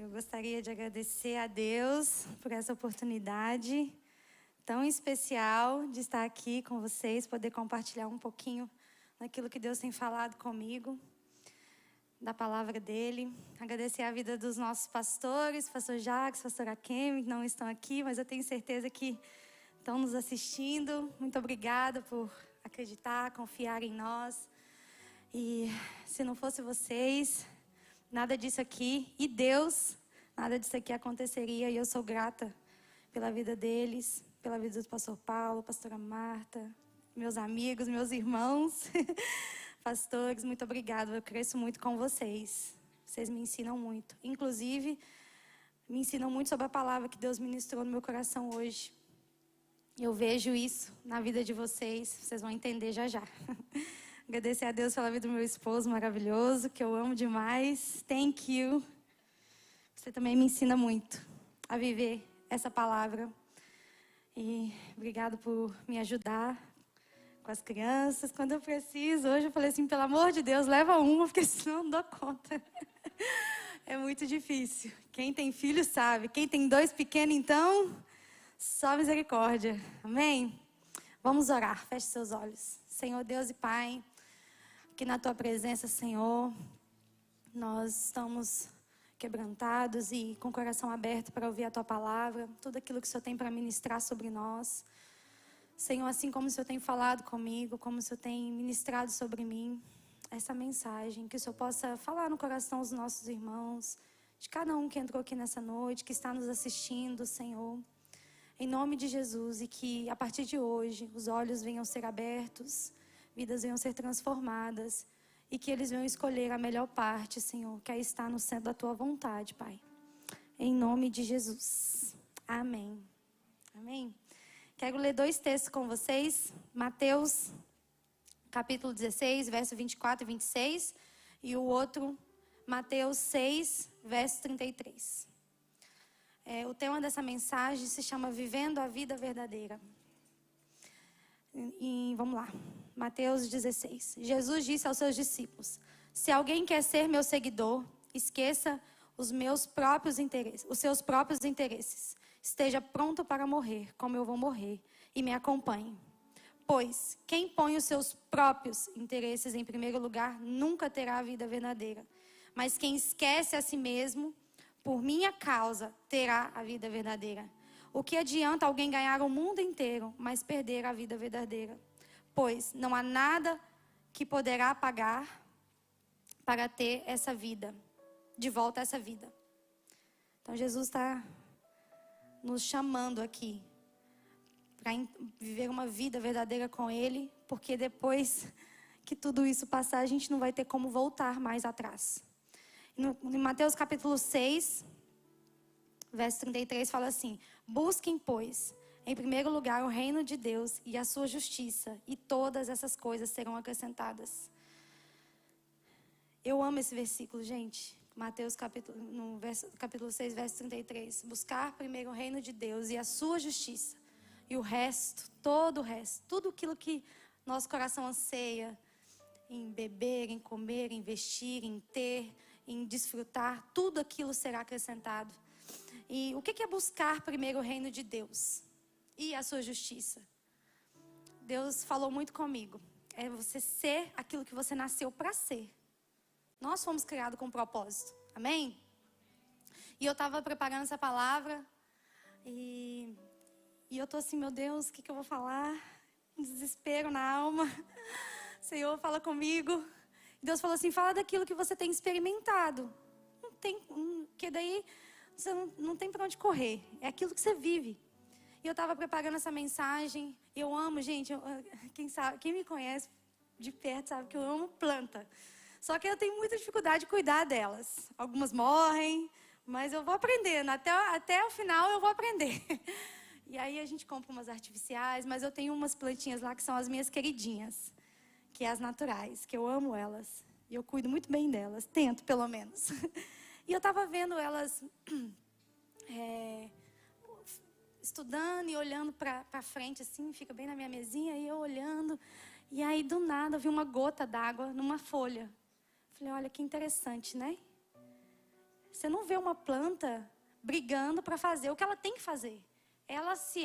Eu gostaria de agradecer a Deus por essa oportunidade tão especial de estar aqui com vocês, poder compartilhar um pouquinho daquilo que Deus tem falado comigo, da palavra dEle. Agradecer a vida dos nossos pastores, pastor Jacques, pastora Kemi, que não estão aqui, mas eu tenho certeza que estão nos assistindo. Muito obrigada por acreditar, confiar em nós. E se não fosse vocês, nada disso aqui, e Deus, nada disso aqui aconteceria. E eu sou grata pela vida deles, pela vida do pastor Paulo, pastora Marta, meus amigos, meus irmãos, pastores, muito obrigada. Eu cresço muito com vocês. Vocês me ensinam muito. Inclusive, me ensinam muito sobre a palavra que Deus ministrou no meu coração hoje. Eu vejo isso na vida de vocês. Vocês vão entender já já. Agradecer a Deus pela vida do meu esposo maravilhoso, que eu amo demais. Thank you. Você também me ensina muito a viver essa palavra. E obrigado por me ajudar com as crianças quando eu preciso. Hoje eu falei assim, pelo amor de Deus, leva uma, porque senão eu não dou conta. É muito difícil. Quem tem filho sabe. Quem tem 2 pequenos, então, só misericórdia. Amém? Vamos orar. Feche seus olhos. Senhor Deus e Pai, aqui na Tua presença, Senhor, nós estamos quebrantados e com o coração aberto para ouvir a Tua palavra, tudo aquilo que o Senhor tem para ministrar sobre nós. Senhor, assim como o Senhor tem falado comigo, como o Senhor tem ministrado sobre mim, essa mensagem, que o Senhor possa falar no coração dos nossos irmãos, de cada um que entrou aqui nessa noite, que está nos assistindo, Senhor, em nome de Jesus, e que a partir de hoje os olhos venham ser abertos, vidas venham ser transformadas, e que eles venham escolher a melhor parte, Senhor, que é estar no centro da Tua vontade, Pai. Em nome de Jesus. Amém. Amém. Quero ler 2 textos com vocês. Mateus, capítulo 16, verso 24 e 26. E o outro, Mateus 6, verso 33. O tema dessa mensagem se chama Vivendo a Vida Verdadeira. E vamos lá. Mateus 16. Jesus disse aos seus discípulos: se alguém quer ser meu seguidor, esqueça os seus próprios interesses. Esteja pronto para morrer, como eu vou morrer, e me acompanhe. Pois quem põe os seus próprios interesses em primeiro lugar nunca terá a vida verdadeira. Mas quem esquece a si mesmo, por minha causa, terá a vida verdadeira. O que adianta alguém ganhar o mundo inteiro, mas perder a vida verdadeira? Pois não há nada que poderá pagar para ter essa vida, de volta essa vida. Então Jesus está nos chamando aqui para viver uma vida verdadeira com Ele, porque depois que tudo isso passar, a gente não vai ter como voltar mais atrás. Em Mateus capítulo 6, verso 33 fala assim: busquem, pois, em primeiro lugar o reino de Deus e a sua justiça, e todas essas coisas serão acrescentadas. Eu amo esse versículo, gente. Mateus capítulo 6, verso 33. Buscar primeiro o reino de Deus e a sua justiça. E o resto, todo o resto, tudo aquilo que nosso coração anseia, em beber, em comer, em vestir, em ter, em desfrutar, tudo aquilo será acrescentado. E o que é buscar primeiro o reino de Deus e a sua justiça? Deus falou muito comigo. É você ser aquilo que você nasceu para ser. Nós fomos criados com um propósito. Amém? E eu estava preparando essa palavra. E eu estou assim, meu Deus, o que eu vou falar? Um desespero na alma. Senhor, fala comigo. E Deus falou assim, fala daquilo que você tem experimentado. Que daí você não tem para onde correr. É aquilo que você vive. E eu estava preparando essa mensagem. Eu amo, gente. Quem me conhece de perto sabe que eu amo planta. Só que eu tenho muita dificuldade de cuidar delas. Algumas morrem, mas eu vou aprendendo. Até o final eu vou aprender. E aí a gente compra umas artificiais, mas eu tenho umas plantinhas lá que são as minhas queridinhas. Que é as naturais, que eu amo elas. E eu cuido muito bem delas. Tento, pelo menos. E eu estava vendo elas estudando e olhando para frente, assim, fica bem na minha mesinha, e eu olhando. E aí, do nada, eu vi uma gota d'água numa folha. Falei, olha que interessante, né? Você não vê uma planta brigando para fazer o que ela tem que fazer. Ela se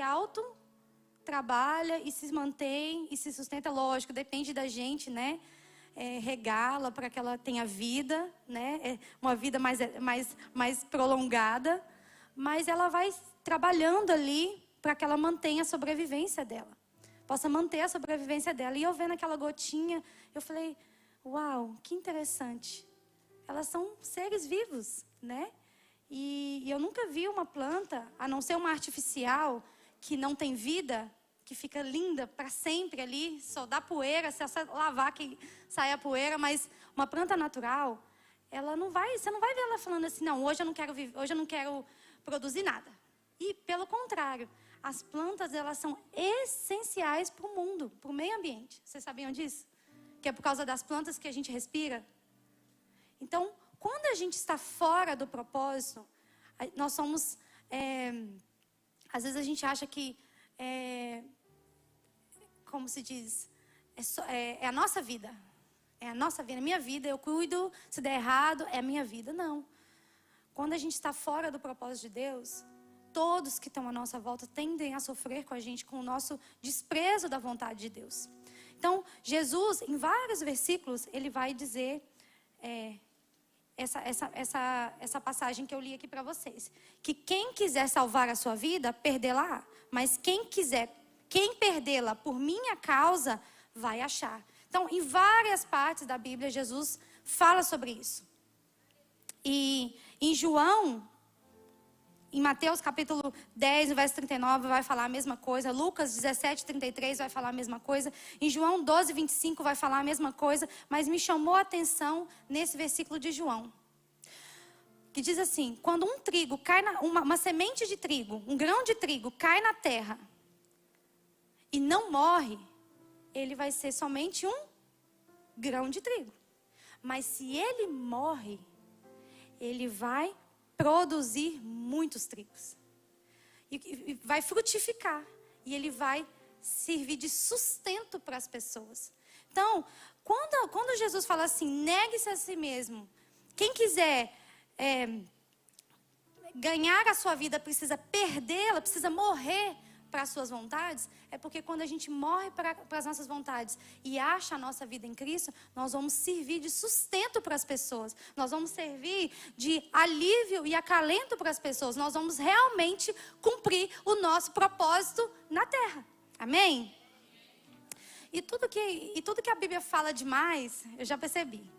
trabalha e se mantém e se sustenta, lógico, depende da gente, né? Regá-la para que ela tenha vida, né? Uma vida mais prolongada, mas ela vai trabalhando ali para que ela mantenha a sobrevivência dela, possa manter a sobrevivência dela. E eu vendo aquela gotinha, eu falei, uau, que interessante. Elas são seres vivos, né? E eu nunca vi uma planta, a não ser uma artificial, que não tem vida, que fica linda para sempre ali, só dá poeira, se ela lavar que sai a poeira, mas uma planta natural, você não vai ver ela falando assim, não, hoje eu não quero viver, hoje eu não quero produzir nada. E pelo contrário, as plantas, elas são essenciais para o mundo, para o meio ambiente. Vocês sabiam disso? Que é por causa das plantas que a gente respira. Então, quando a gente está fora do propósito, nós somos, às vezes a gente acha que como se diz, é a nossa vida. É a nossa vida, é a minha vida, eu cuido, se der errado, é a minha vida. Não. Quando a gente está fora do propósito de Deus, todos que estão à nossa volta tendem a sofrer com a gente, com o nosso desprezo da vontade de Deus. Então, Jesus, em vários versículos, ele vai dizer essa passagem que eu li aqui para vocês. Que quem quiser salvar a sua vida, perdê-la. Mas quem perdê-la por minha causa, vai achar. Então, em várias partes da Bíblia, Jesus fala sobre isso. E em João, em Mateus capítulo 10, verso 39, vai falar a mesma coisa. Lucas 17, 33 vai falar a mesma coisa. Em João 12, 25 vai falar a mesma coisa. Mas me chamou a atenção nesse versículo de João. Que diz assim, quando um trigo cai uma semente de trigo, um grão de trigo cai na terra e não morre, ele vai ser somente um grão de trigo. Mas se ele morre, ele vai produzir muitos trigos. E vai frutificar. E ele vai servir de sustento para as pessoas. Então, quando Jesus fala assim, negue-se a si mesmo. Quem quiser ganhar a sua vida, precisa perdê-la, precisa morrer para as suas vontades, é porque quando a gente morre para as nossas vontades e acha a nossa vida em Cristo, nós vamos servir de sustento para as pessoas, nós vamos servir de alívio e acalento para as pessoas, nós vamos realmente cumprir o nosso propósito na terra, amém? E tudo que a Bíblia fala demais, eu já percebi.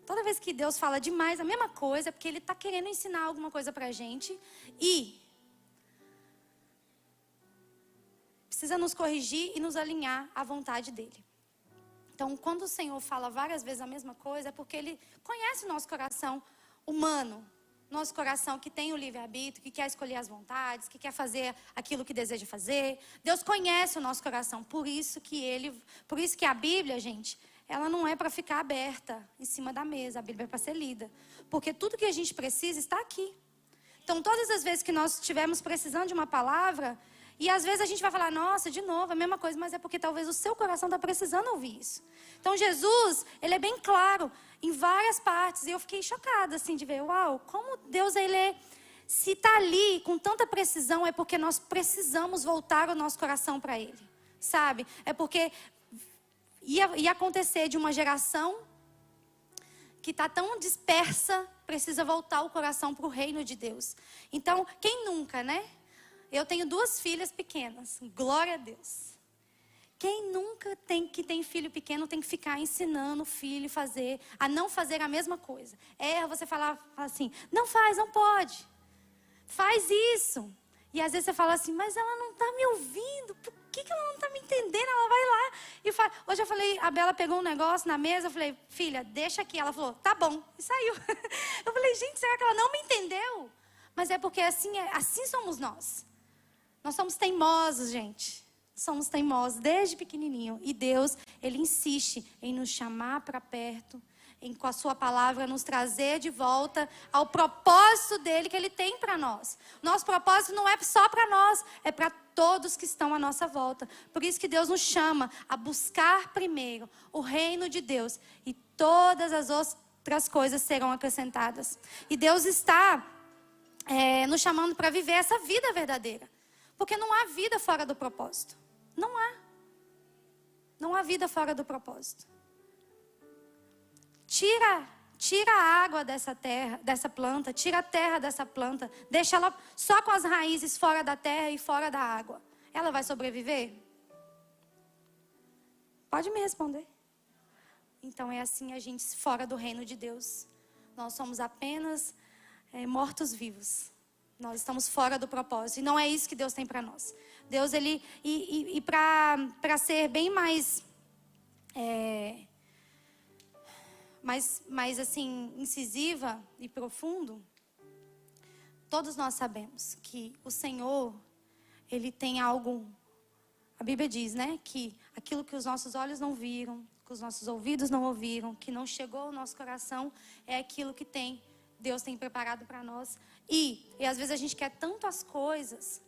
Toda vez que Deus fala demais a mesma coisa, é porque Ele está querendo ensinar alguma coisa para a gente e precisa nos corrigir e nos alinhar à vontade dEle. Então, quando o Senhor fala várias vezes a mesma coisa, é porque Ele conhece o nosso coração humano, nosso coração que tem o livre-arbítrio, que quer escolher as vontades, que quer fazer aquilo que deseja fazer. Deus conhece o nosso coração, por isso que a Bíblia, gente, ela não é para ficar aberta em cima da mesa, a Bíblia é para ser lida. Porque tudo que a gente precisa está aqui. Então, todas as vezes que nós estivermos precisando de uma palavra, e às vezes a gente vai falar, nossa, de novo, a mesma coisa, mas é porque talvez o seu coração está precisando ouvir isso. Então Jesus, ele é bem claro em várias partes. E eu fiquei chocada, assim, de ver, uau, como Deus, se está ali com tanta precisão, é porque nós precisamos voltar o nosso coração para Ele. Sabe? É porque ia acontecer de uma geração que está tão dispersa, precisa voltar o coração para o reino de Deus. Então, quem nunca, né? Eu tenho 2 filhas pequenas, glória a Deus. Quem nunca tem filho pequeno tem que ficar ensinando o filho a não fazer a mesma coisa. Você fala assim, não faz, não pode. Faz isso. E às vezes você fala assim, mas ela não está me ouvindo, por que ela não está me entendendo? Ela vai lá e faz. Hoje eu falei, a Bela pegou um negócio na mesa, eu falei, filha, deixa aqui. Ela falou, tá bom, e saiu. Eu falei, gente, será que ela não me entendeu? Mas é porque assim somos nós. Nós somos teimosos, gente. Somos teimosos desde pequenininho. E Deus, Ele insiste em nos chamar para perto, com a sua palavra nos trazer de volta ao propósito dEle que Ele tem para nós. Nosso propósito não é só para nós, é para todos que estão à nossa volta. Por isso que Deus nos chama a buscar primeiro o reino de Deus. E todas as outras coisas serão acrescentadas. E Deus está nos chamando para viver essa vida verdadeira. Porque não há vida fora do propósito. Não há. Não há vida fora do propósito. Tira a água dessa terra, dessa planta, tira a terra dessa planta, deixa ela só com as raízes fora da terra e fora da água. Ela vai sobreviver? Pode me responder. Então é assim a gente fora do reino de Deus. Nós somos apenas mortos-vivos. Nós estamos fora do propósito. E não é isso que Deus tem para nós. Deus, ele... E para ser bem mais... mais assim, incisiva e profundo, todos nós sabemos que o Senhor, Ele tem algo, a Bíblia diz, né, que aquilo que os nossos olhos não viram, que os nossos ouvidos não ouviram, que não chegou ao nosso coração, é aquilo que Deus tem preparado para nós. E às vezes a gente quer tanto as coisas,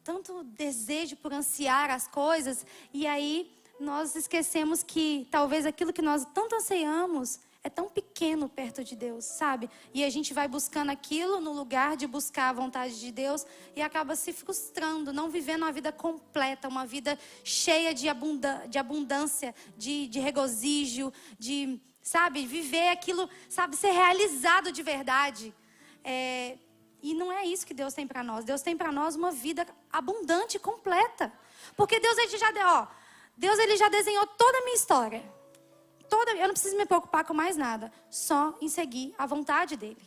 tanto desejo por ansiar as coisas, e aí nós esquecemos que talvez aquilo que nós tanto anseiamos é tão pequeno perto de Deus, sabe? E a gente vai buscando aquilo no lugar de buscar a vontade de Deus e acaba se frustrando, não vivendo uma vida completa, uma vida cheia de abundância, de regozijo, de, sabe, viver aquilo, sabe, ser realizado de verdade. E não é isso que Deus tem para nós. Deus tem para nós uma vida abundante e completa. Porque Deus ele já desenhou toda a minha história. Eu não preciso me preocupar com mais nada, só em seguir a vontade dele.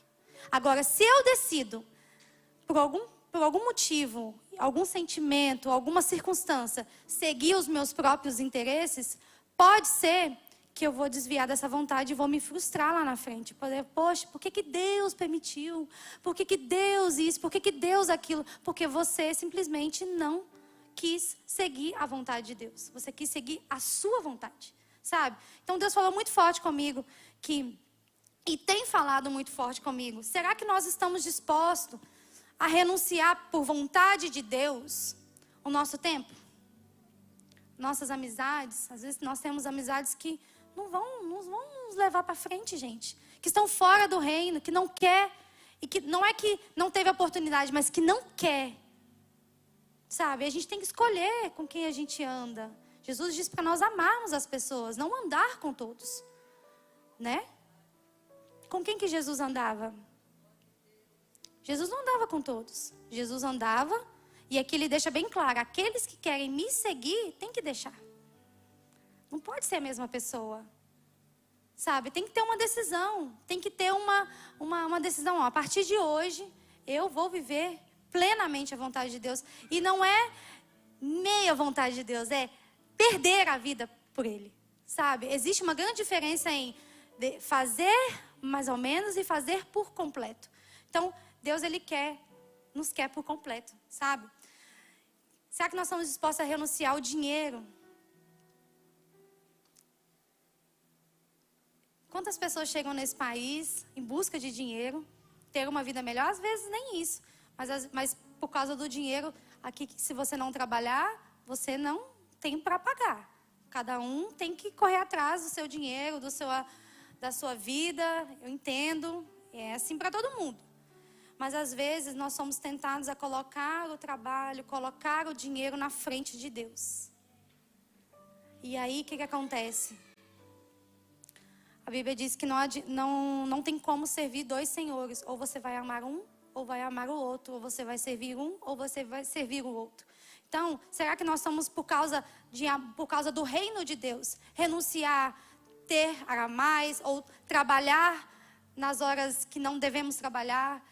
Agora, se eu decido, por algum motivo, algum sentimento, alguma circunstância, seguir os meus próprios interesses, pode ser que eu vou desviar dessa vontade e vou me frustrar lá na frente. Poxa, por que Deus permitiu? Por que Deus isso? Por que Deus aquilo? Porque você simplesmente não quis seguir a vontade de Deus. Você quis seguir a sua vontade. Sabe? Então Deus falou muito forte comigo e tem falado muito forte comigo. Será que nós estamos dispostos a renunciar por vontade de Deus o nosso tempo? Nossas amizades, às vezes nós temos amizades que não vão nos levar para frente, gente. Que estão fora do reino, que não quer, e que não é que não teve oportunidade, mas que não quer. Sabe? A gente tem que escolher com quem a gente anda. Jesus diz para nós amarmos as pessoas, não andar com todos, né? Com quem que Jesus andava? Jesus não andava com todos. Jesus andava, e aqui ele deixa bem claro, aqueles que querem me seguir, tem que deixar. Não pode ser a mesma pessoa, sabe? Tem que ter uma decisão, tem que ter uma decisão. Ó, a partir de hoje, eu vou viver plenamente a vontade de Deus. E não é meia vontade de Deus, é perder a vida por Ele, sabe? Existe uma grande diferença em fazer mais ou menos e fazer por completo. Então, Deus, Ele nos quer por completo, sabe? Será que nós estamos dispostos a renunciar ao dinheiro? Quantas pessoas chegam nesse país em busca de dinheiro, ter uma vida melhor? Às vezes nem isso, mas por causa do dinheiro, aqui, se você não trabalhar, você não tem para pagar. Cada um tem que correr atrás do seu dinheiro, da sua vida. Eu entendo. É assim para todo mundo. Mas às vezes nós somos tentados a colocar o trabalho, colocar o dinheiro na frente de Deus. E aí o que acontece? A Bíblia diz que não tem como servir dois senhores. Ou você vai amar um, ou vai amar o outro. Ou você vai servir um, ou você vai servir o outro. Então, será que nós estamos, por causa do reino de Deus, renunciar, ter a mais, ou trabalhar nas horas que não devemos trabalhar,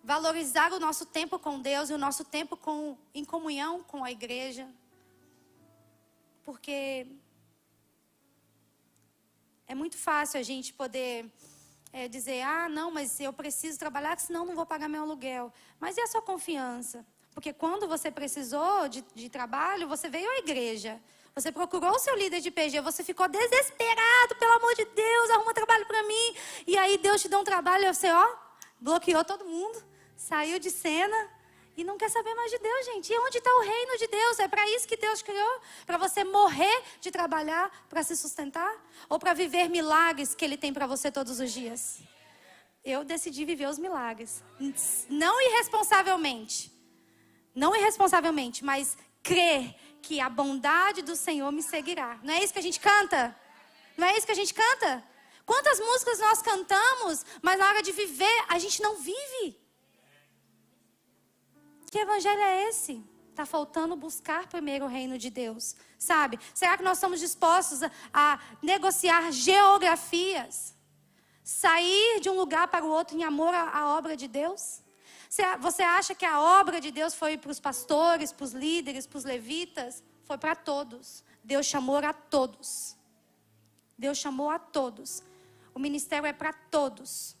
valorizar o nosso tempo com Deus e o nosso tempo em comunhão com a igreja? Porque é muito fácil a gente poder dizer, não, mas eu preciso trabalhar, senão não vou pagar meu aluguel. Mas e a sua confiança? Porque quando você precisou de trabalho, você veio à igreja. Você procurou o seu líder de PG, você ficou desesperado, pelo amor de Deus, arruma trabalho para mim. E aí Deus te deu um trabalho, e você, bloqueou todo mundo, saiu de cena e não quer saber mais de Deus, gente. E onde está o reino de Deus? É para isso que Deus criou? Para você morrer de trabalhar para se sustentar? Ou para viver milagres que Ele tem para você todos os dias? Eu decidi viver os milagres. Não irresponsavelmente. Não irresponsavelmente, mas crer que a bondade do Senhor me seguirá. Não é isso que a gente canta? Não é isso que a gente canta? Quantas músicas nós cantamos, mas na hora de viver, a gente não vive? Que evangelho é esse? Está faltando buscar primeiro o reino de Deus, sabe? Será que nós estamos dispostos a negociar geografias? Sair de um lugar para o outro em amor à obra de Deus? Você acha que a obra de Deus foi para os pastores, para os líderes, para os levitas? Foi para todos. Deus chamou a todos. Deus chamou a todos. O ministério é para todos.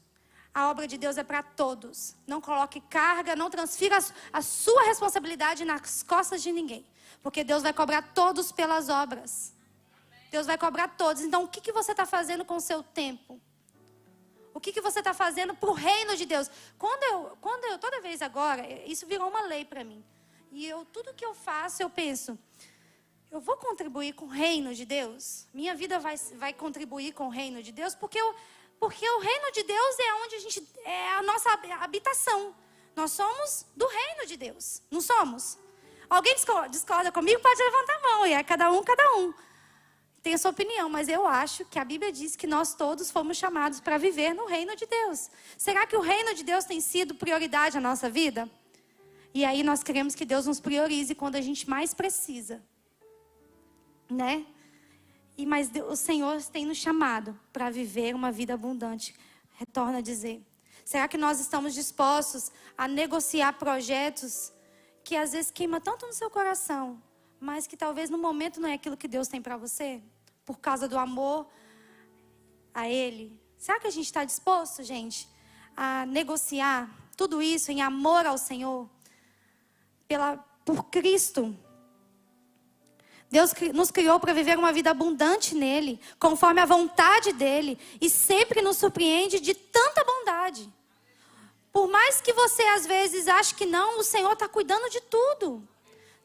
A obra de Deus é para todos. Não coloque carga, não transfira a sua responsabilidade nas costas de ninguém. Porque Deus vai cobrar todos pelas obras. Deus vai cobrar todos. Então, o que você está fazendo com o seu tempo? O que você está fazendo para o reino de Deus? Toda vez agora, isso virou uma lei para mim. E tudo que eu faço, eu penso, eu vou contribuir com o reino de Deus? Minha vida vai contribuir com o reino de Deus? Porque o reino de Deus é onde é a nossa habitação. Nós somos do reino de Deus, não somos? Alguém discorda comigo? Pode levantar a mão, e é cada um. Tem a sua opinião, mas eu acho que a Bíblia diz que nós todos fomos chamados para viver no reino de Deus. Será que o reino de Deus tem sido prioridade na nossa vida? E aí nós queremos que Deus nos priorize quando a gente mais precisa, né? Mas o Senhor tem nos chamado para viver uma vida abundante. Retorno a dizer. Será que nós estamos dispostos a negociar projetos que às vezes queima tanto no seu coração, mas que talvez no momento não é aquilo que Deus tem para você? Por causa do amor a Ele. Será que a gente está disposto, gente, a negociar tudo isso em amor ao Senhor? Por Cristo. Deus nos criou para viver uma vida abundante nele, conforme a vontade dele, e sempre nos surpreende de tanta bondade. Por mais que você às vezes ache que não, o Senhor está cuidando de tudo.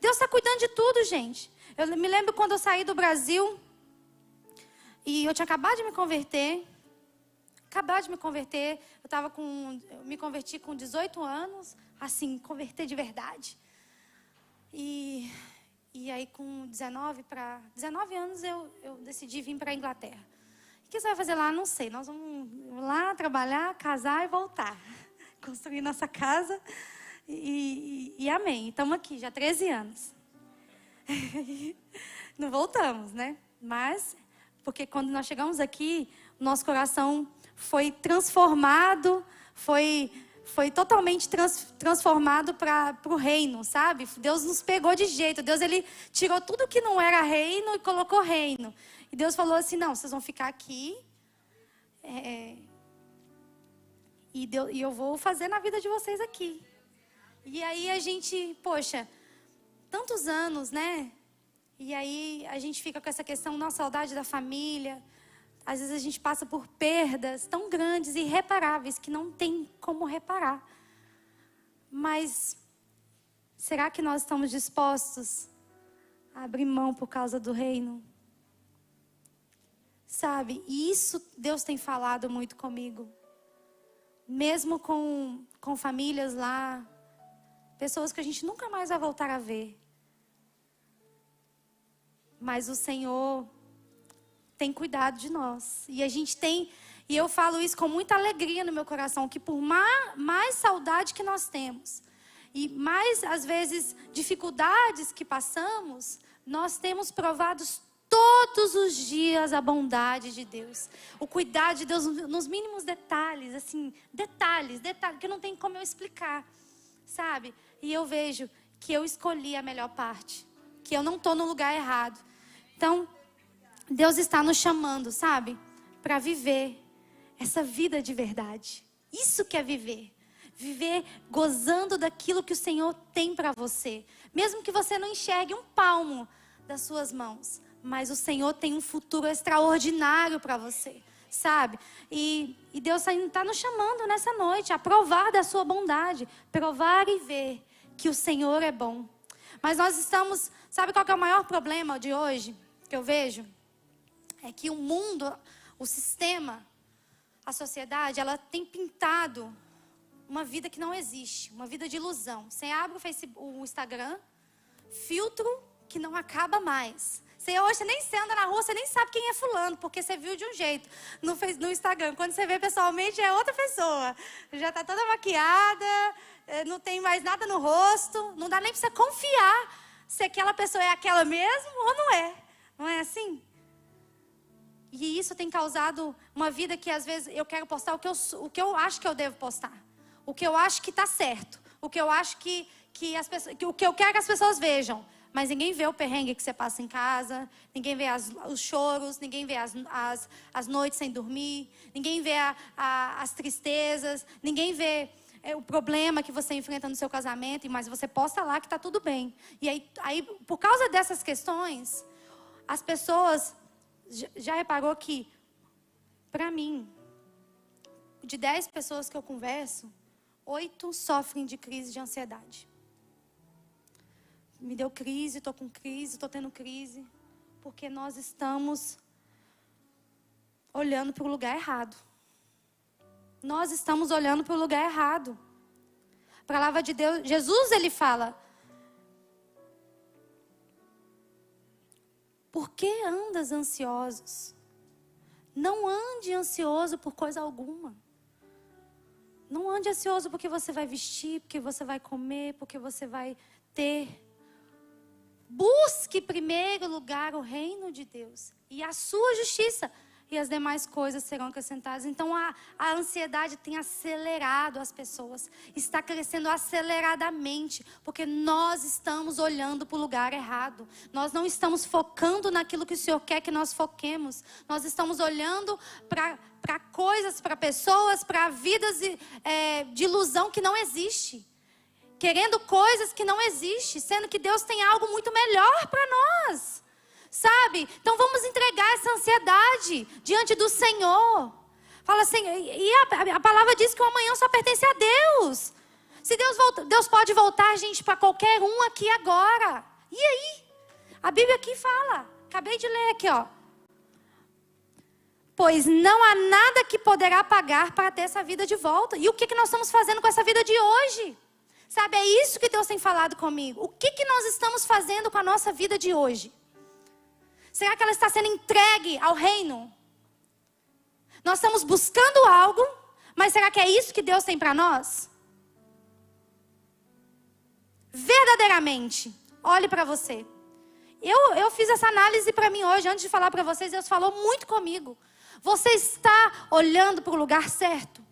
Deus está cuidando de tudo, gente. Eu me lembro quando eu saí do Brasil, e eu tinha acabado de me converter. Eu me converti com 18 anos, assim, converter de verdade. E aí, com 19 anos, eu decidi vir para a Inglaterra. O que você vai fazer lá? Não sei. Nós vamos lá trabalhar, casar e voltar. Construir nossa casa. E amém. Estamos aqui, já há 13 anos. Não voltamos, né? Mas, porque quando nós chegamos aqui, nosso coração foi transformado, foi totalmente transformado para o reino, sabe? Deus nos pegou de jeito. Deus, Ele tirou tudo que não era reino e colocou reino. E Deus falou assim, não, vocês vão ficar aqui. E eu vou fazer na vida de vocês aqui. E aí a gente, poxa, tantos anos, né? E aí a gente fica com essa questão, nossa, saudade da família. Às vezes a gente passa por perdas tão grandes e irreparáveis que não tem como reparar. Mas será que nós estamos dispostos a abrir mão por causa do reino? Sabe, e isso Deus tem falado muito comigo. Mesmo com famílias lá, pessoas que a gente nunca mais vai voltar a ver. Mas o Senhor tem cuidado de nós. E eu falo isso com muita alegria no meu coração, que por mais saudade que nós temos, e mais, às vezes, dificuldades que passamos, nós temos provado todos os dias a bondade de Deus. O cuidado de Deus nos mínimos detalhes, assim, detalhes, que não tem como eu explicar, sabe? E eu vejo que eu escolhi a melhor parte, que eu não estou no lugar errado. Então, Deus está nos chamando, sabe? Para viver essa vida de verdade. Isso que é viver. Viver gozando daquilo que o Senhor tem para você. Mesmo que você não enxergue um palmo das suas mãos. Mas o Senhor tem um futuro extraordinário para você, sabe? E Deus está nos chamando nessa noite a provar da sua bondade. Provar e ver que o Senhor é bom. Mas nós estamos... Sabe qual que é o maior problema de hoje que eu vejo? É que o mundo, o sistema, a sociedade, ela tem pintado uma vida que não existe, uma vida de ilusão. Você abre o Instagram, filtro que não acaba mais. Você nem anda na rua, você nem sabe quem é fulano, porque você viu de um jeito no Instagram. Quando você vê pessoalmente, é outra pessoa. Já está toda maquiada, não tem mais nada no rosto. Não dá nem para você confiar se aquela pessoa é aquela mesmo ou não é. Não é assim? E isso tem causado uma vida que às vezes eu quero postar o que eu acho que eu devo postar. O que eu acho que está certo. O que eu acho o que eu quero que as pessoas vejam. Mas ninguém vê o perrengue que você passa em casa, ninguém vê os choros, ninguém vê as noites sem dormir, ninguém vê as tristezas, ninguém vê o problema que você enfrenta no seu casamento, mas você posta lá que está tudo bem. E aí, por causa dessas questões, as pessoas... Já reparou que, para mim, de 10 pessoas que eu converso, 8 sofrem de crise de ansiedade. Me deu crise, estou com crise, estou tendo crise. Porque nós estamos olhando para o lugar errado. Nós estamos olhando para o lugar errado. A palavra de Deus, Jesus, ele fala: por que andas ansiosos? Não ande ansioso por coisa alguma. Não ande ansioso porque você vai vestir, porque você vai comer, porque você vai ter. Busque em primeiro lugar o reino de Deus e a sua justiça, e as demais coisas serão acrescentadas. Então a ansiedade tem acelerado as pessoas, está crescendo aceleradamente, porque nós estamos olhando para o lugar errado. Nós não estamos focando naquilo que o Senhor quer que nós foquemos. Nós estamos olhando para coisas, para pessoas, para vidas de ilusão que não existe. Querendo coisas que não existem, sendo que Deus tem algo muito melhor para nós. Sabe? Então vamos entregar essa ansiedade diante do Senhor. Fala assim, e a palavra diz que o amanhã só pertence a Deus. Se Deus pode voltar, gente, para qualquer um aqui agora. E aí? A Bíblia aqui fala. Acabei de ler aqui, ó. Pois não há nada que poderá pagar para ter essa vida de volta. E o que nós estamos fazendo com essa vida de hoje? Sabe, é isso que Deus tem falado comigo. O que nós estamos fazendo com a nossa vida de hoje? Será que ela está sendo entregue ao reino? Nós estamos buscando algo, mas será que é isso que Deus tem para nós? Verdadeiramente, olhe para você. Eu fiz essa análise para mim hoje, antes de falar para vocês, Deus falou muito comigo. Você está olhando para o lugar certo?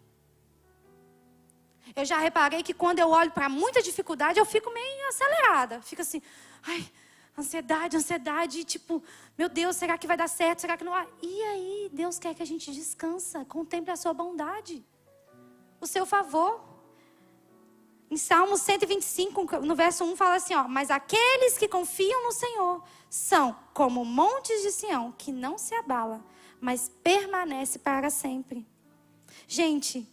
Eu já reparei que quando eu olho para muita dificuldade, eu fico meio acelerada. Fico assim, ai... Ansiedade, tipo, meu Deus, será que vai dar certo? Será que não vai? E aí, Deus quer que a gente descansa, contemple a sua bondade, o seu favor. Em Salmos 125, no verso 1, fala assim, ó: mas aqueles que confiam no Senhor são como montes de Sião, que não se abala, mas permanece para sempre. Gente,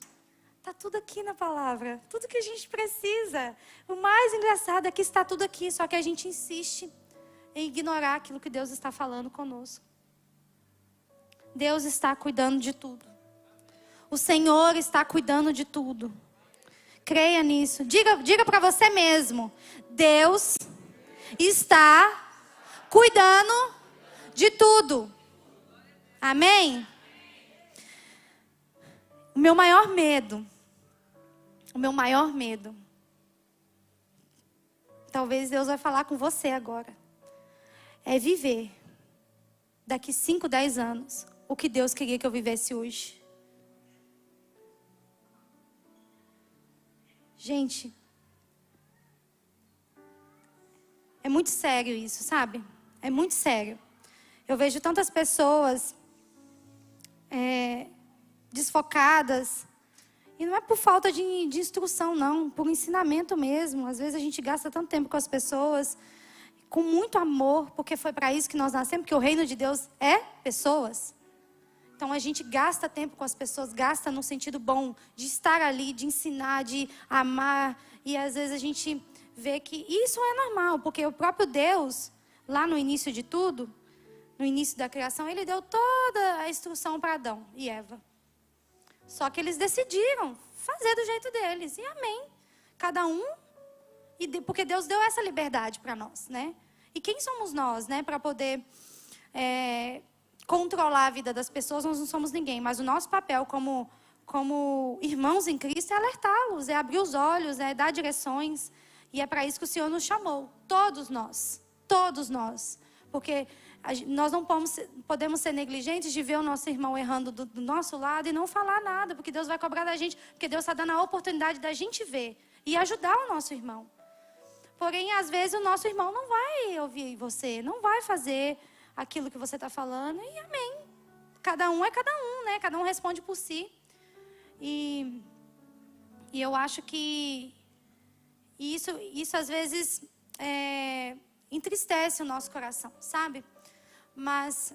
está tudo aqui na palavra, tudo que a gente precisa. O mais engraçado é que está tudo aqui, só que a gente insiste em ignorar aquilo que Deus está falando conosco. Deus está cuidando de tudo. O Senhor está cuidando de tudo. Creia nisso. Diga para você mesmo: Deus está cuidando de tudo. Amém? O meu maior medo, talvez Deus vai falar com você agora, é viver daqui 5, 10 anos o que Deus queria que eu vivesse hoje. Gente, é muito sério isso, sabe? É muito sério. Eu vejo tantas pessoas desfocadas, e não é por falta de instrução, não, por ensinamento mesmo. Às vezes a gente gasta tanto tempo com as pessoas, com muito amor, porque foi para isso que nós nascemos, porque o reino de Deus é pessoas. Então a gente gasta tempo com as pessoas, gasta no sentido bom, de estar ali, de ensinar, de amar. E às vezes a gente ver que isso é normal, porque o próprio Deus, lá no início de tudo, no início da criação, ele deu toda a instrução para Adão e Eva. Só que eles decidiram fazer do jeito deles, e amém. Cada um, porque Deus deu essa liberdade para nós, né? E quem somos nós, né, para poder controlar a vida das pessoas? Nós não somos ninguém, mas o nosso papel como irmãos em Cristo é alertá-los, é abrir os olhos, é dar direções. E é para isso que o Senhor nos chamou, todos nós, porque nós não podemos ser negligentes de ver o nosso irmão errando do nosso lado e não falar nada, porque Deus vai cobrar da gente, porque Deus está dando a oportunidade da gente ver e ajudar o nosso irmão. Porém, às vezes o nosso irmão não vai ouvir você, não vai fazer aquilo que você está falando, e amém. Cada um é cada um, né? Cada um responde por si. E eu acho que isso às vezes entristece o nosso coração, sabe? Mas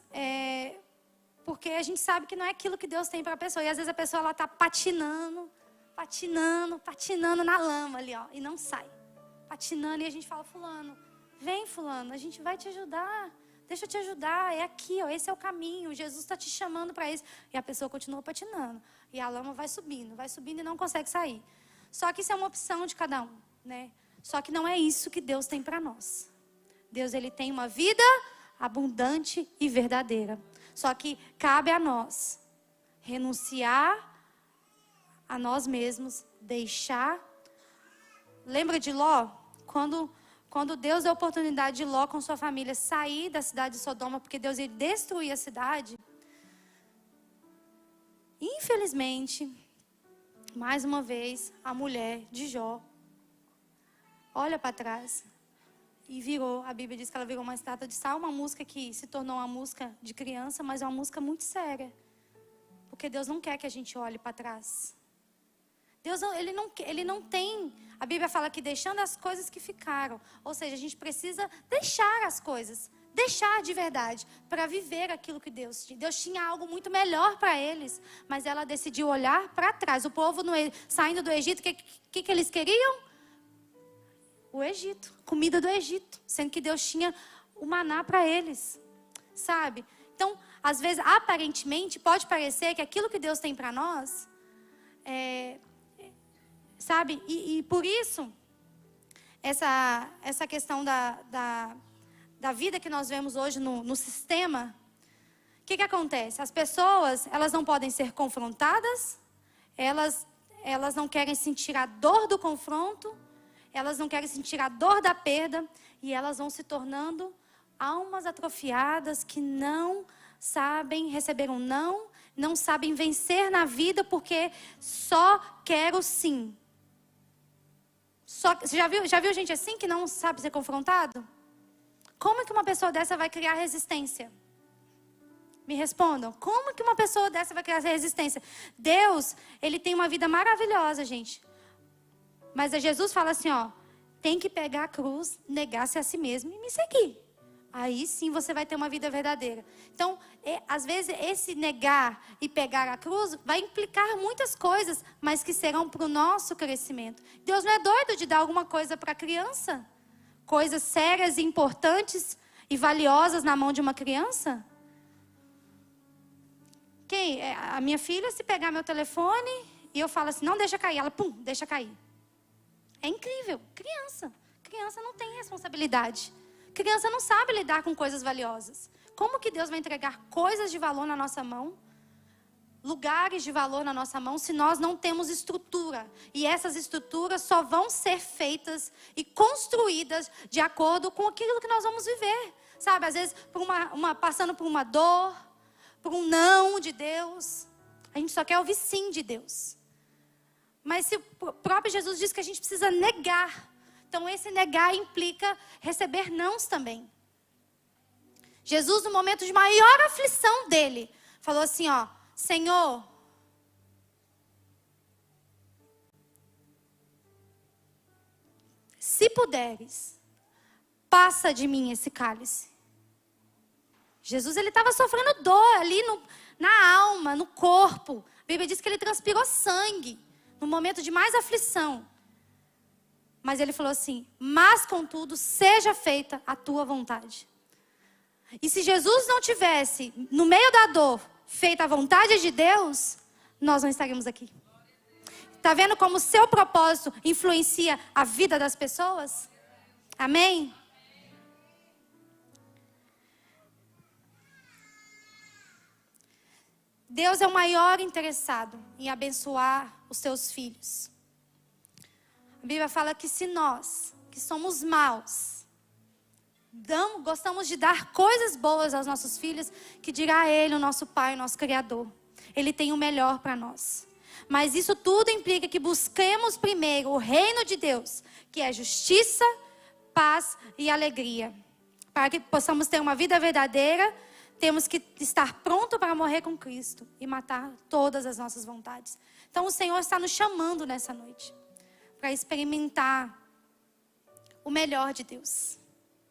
porque a gente sabe que não é aquilo que Deus tem para a pessoa. E às vezes a pessoa ela está patinando na lama ali, ó, e não sai. Patinando, e a gente fala: fulano, vem fulano, a gente vai te ajudar. Deixa eu te ajudar, é aqui, ó, esse é o caminho. Jesus está te chamando para isso. E a pessoa continua patinando. E a lama vai subindo e não consegue sair. Só que isso é uma opção de cada um, né? Só que não é isso que Deus tem para nós. Deus, ele tem uma vida abundante e verdadeira. Só que cabe a nós renunciar a nós mesmos, deixar. Lembra de Ló? Quando Deus deu a oportunidade de Ló com sua família sair da cidade de Sodoma, porque Deus ia destruir a cidade. Infelizmente, mais uma vez, a mulher de Jó olha para trás e virou, a Bíblia diz que ela virou uma estátua de sal, uma música que se tornou uma música de criança, mas é uma música muito séria. Porque Deus não quer que a gente olhe para trás. Deus, ele não tem, a Bíblia fala que deixando as coisas que ficaram. Ou seja, a gente precisa deixar as coisas, deixar de verdade, para viver aquilo que Deus tinha. Deus tinha algo muito melhor para eles, mas ela decidiu olhar para trás. O povo saindo do Egito, o que eles queriam? O Egito, comida do Egito, sendo que Deus tinha o maná para eles, sabe? Então, às vezes, aparentemente, pode parecer que aquilo que Deus tem para nós sabe? E por isso, essa questão da vida que nós vemos hoje no sistema, o que acontece? As pessoas, elas não podem ser confrontadas, elas não querem sentir a dor do confronto, elas não querem sentir a dor da perda, e elas vão se tornando almas atrofiadas que não sabem receber um não sabem vencer na vida porque só quero sim. Você já viu gente assim que não sabe ser confrontado? Como é que uma pessoa dessa vai criar resistência? Me respondam. Como que uma pessoa dessa vai criar resistência? Deus, ele tem uma vida maravilhosa, gente. Mas Jesus fala assim, ó, tem que pegar a cruz, negar-se a si mesmo e me seguir. Aí sim você vai ter uma vida verdadeira. Então, às vezes, esse negar e pegar a cruz vai implicar muitas coisas, mas que serão para o nosso crescimento. Deus não é doido de dar alguma coisa para a criança? Coisas sérias e importantes e valiosas na mão de uma criança? A minha filha, se pegar meu telefone e eu falo assim, não deixa cair, ela, pum, deixa cair. É incrível. Criança não tem responsabilidade. Criança não sabe lidar com coisas valiosas. Como que Deus vai entregar coisas de valor na nossa mão? Lugares de valor na nossa mão, se nós não temos estrutura. E essas estruturas só vão ser feitas e construídas de acordo com aquilo que nós vamos viver. Sabe, às vezes passando por uma dor, por um não de Deus. A gente só quer ouvir sim de Deus. Mas se o próprio Jesus diz que a gente precisa negar. Então, esse negar implica receber nãos também. Jesus, no momento de maior aflição dele, falou assim, ó, Senhor, se puderes, passa de mim esse cálice. Jesus, ele estava sofrendo dor ali na alma, no corpo. A Bíblia diz que ele transpirou sangue no momento de mais aflição. Mas ele falou assim: mas contudo, seja feita a tua vontade. E se Jesus não tivesse, no meio da dor, feito a vontade de Deus, nós não estaríamos aqui. Está vendo como o seu propósito influencia a vida das pessoas? Amém? Deus é o maior interessado em abençoar os seus filhos. A Bíblia fala que se nós, que somos maus, gostamos de dar coisas boas aos nossos filhos, que dirá a Ele, o nosso Pai, o nosso Criador. Ele tem o melhor para nós. Mas isso tudo implica que busquemos primeiro o reino de Deus, que é justiça, paz e alegria. Para que possamos ter uma vida verdadeira, temos que estar pronto para morrer com Cristo e matar todas as nossas vontades. Então o Senhor está nos chamando nessa noite para experimentar o melhor de Deus.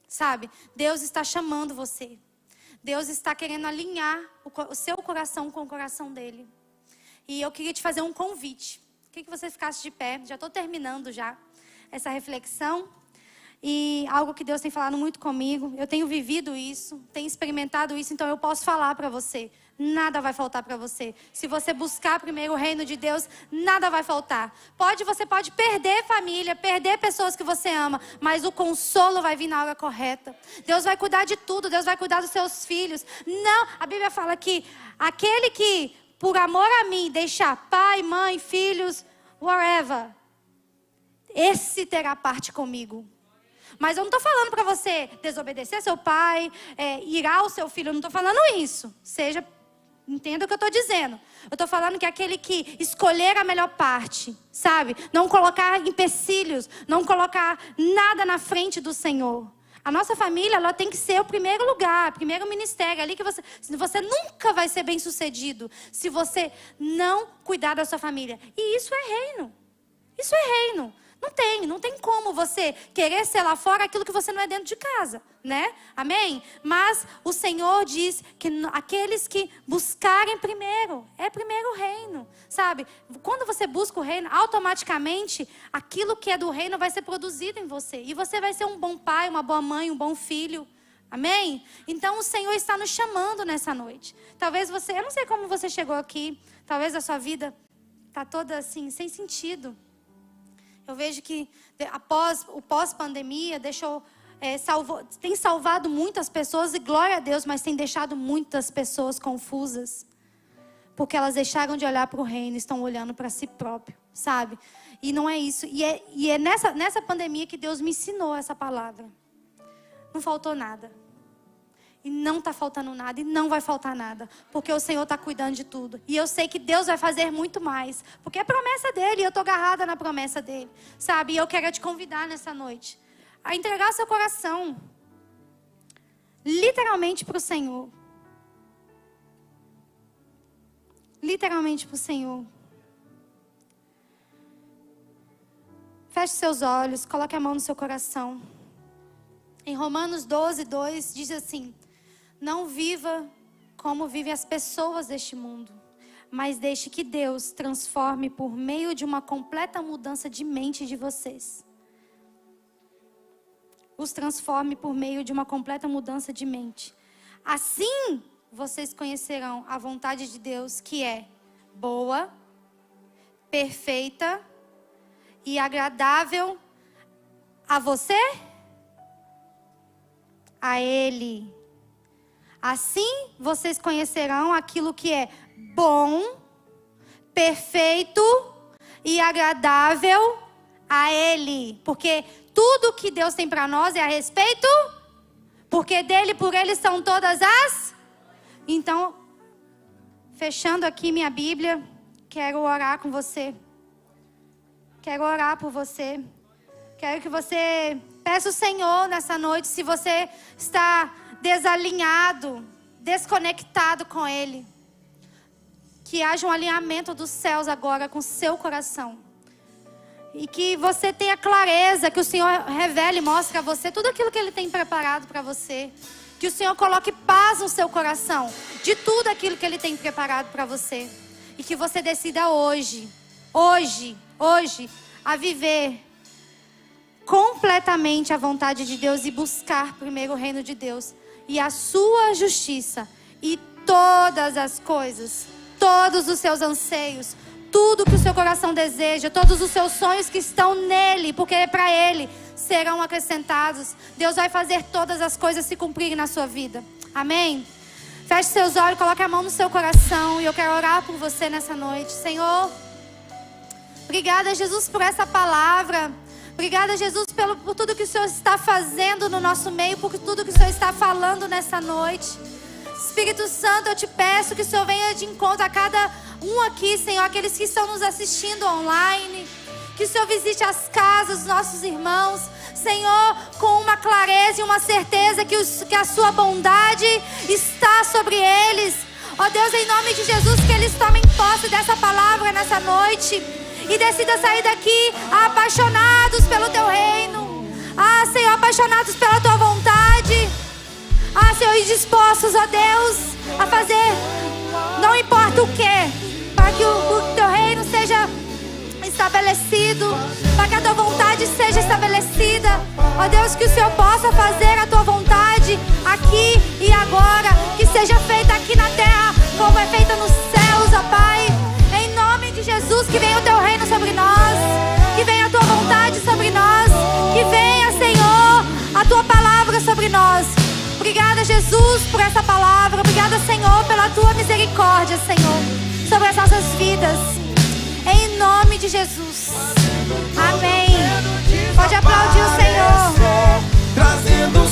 Sabe? Deus está chamando você. Deus está querendo alinhar o seu coração com o coração dele. E eu queria te fazer um convite. Queria que você ficasse de pé. Já estou terminando já essa reflexão. E algo que Deus tem falado muito comigo. Eu tenho vivido isso, tenho experimentado isso, então eu posso falar para você. Nada vai faltar para você. Se você buscar primeiro o reino de Deus, nada vai faltar. Você pode perder família, perder pessoas que você ama, mas o consolo vai vir na hora correta. Deus vai cuidar de tudo, Deus vai cuidar dos seus filhos. Não, a Bíblia fala que aquele que, por amor a mim, deixar pai, mãe, filhos, whatever, esse terá parte comigo. Mas eu não estou falando para você desobedecer seu pai, irar o seu filho. Eu não estou falando isso. Entenda o que eu estou dizendo. Eu estou falando que aquele que escolher a melhor parte, sabe? Não colocar empecilhos, não colocar nada na frente do Senhor. A nossa família, ela tem que ser o primeiro lugar, o primeiro ministério. Ali que você nunca vai ser bem sucedido se você não cuidar da sua família. E isso é reino. Isso é reino. Não tem como você querer ser lá fora aquilo que você não é dentro de casa, né? Amém? Mas o Senhor diz que aqueles que buscarem primeiro, é primeiro o reino, sabe? Quando você busca o reino, automaticamente aquilo que é do reino vai ser produzido em você. E você vai ser um bom pai, uma boa mãe, um bom filho. Amém? Então o Senhor está nos chamando nessa noite. Talvez eu não sei como você chegou aqui, talvez a sua vida está toda assim, sem sentido. Eu vejo que o pós-pandemia tem salvado muitas pessoas, e glória a Deus, mas tem deixado muitas pessoas confusas. Porque elas deixaram de olhar para o reino, estão olhando para si próprio, sabe? E não é isso. E é nessa pandemia que Deus me ensinou essa palavra. Não faltou nada. E não está faltando nada, e não vai faltar nada. Porque o Senhor está cuidando de tudo. E eu sei que Deus vai fazer muito mais. Porque é promessa dEle, e eu estou agarrada na promessa dEle. Sabe? E eu quero te convidar nessa noite a entregar seu coração. Literalmente para o Senhor. Literalmente para o Senhor. Feche seus olhos, coloque a mão no seu coração. Em Romanos 12:2 diz assim: não viva como vivem as pessoas deste mundo, mas deixe que Deus transforme por meio de uma completa mudança de mente de vocês. Os transforme por meio de uma completa mudança de mente. Assim, vocês conhecerão a vontade de Deus, que é boa, perfeita e agradável a você, a Ele. Assim, vocês conhecerão aquilo que é bom, perfeito e agradável a Ele. Porque tudo que Deus tem para nós é a respeito, porque dele, por Ele são todas as... Então, fechando aqui minha Bíblia, quero orar com você. Quero orar por você. Quero que você peça ao Senhor nessa noite, se você está desalinhado, desconectado com Ele, que haja um alinhamento dos céus agora com o seu coração. E que você tenha clareza, que o Senhor revele e mostre a você tudo aquilo que Ele tem preparado para você. Que o Senhor coloque paz no seu coração, de tudo aquilo que Ele tem preparado para você. E que você decida hoje, a viver completamente a vontade de Deus e buscar primeiro o reino de Deus e a sua justiça, e todas as coisas, todos os seus anseios, tudo que o seu coração deseja, todos os seus sonhos que estão nele, porque é para ele, serão acrescentados. Deus vai fazer todas as coisas se cumprirem na sua vida. Amém? Feche seus olhos, coloque a mão no seu coração e eu quero orar por você nessa noite. Senhor, obrigada, Jesus, por essa palavra. Obrigada, Jesus, por tudo que o Senhor está fazendo no nosso meio, por tudo que o Senhor está falando nessa noite. Espírito Santo, eu te peço que o Senhor venha de encontro a cada um aqui, Senhor, aqueles que estão nos assistindo online. Que o Senhor visite as casas dos nossos irmãos, Senhor, com uma clareza e uma certeza que a sua bondade está sobre eles. Ó Deus, em nome de Jesus, que eles tomem posse dessa palavra nessa noite e decidam sair daqui apaixonados pelo teu reino. Ah, Senhor, apaixonados pela tua vontade. Ah, Senhor, e dispostos, ó Deus, a fazer, não importa o que, para que o teu reino seja estabelecido, para que a tua vontade seja estabelecida. Ó Deus, que o Senhor possa fazer a tua vontade aqui e agora, que seja feita aqui na terra como é feita nos céus, ó Pai. Em nome de Jesus, que venha o teu reino sobre nós, que venha a tua vontade sobre nós, que venha, Senhor, a tua palavra sobre nós. Obrigada, Jesus, por essa palavra. Obrigada, Senhor, pela tua misericórdia, Senhor, sobre as nossas vidas. Em nome de Jesus. Amém.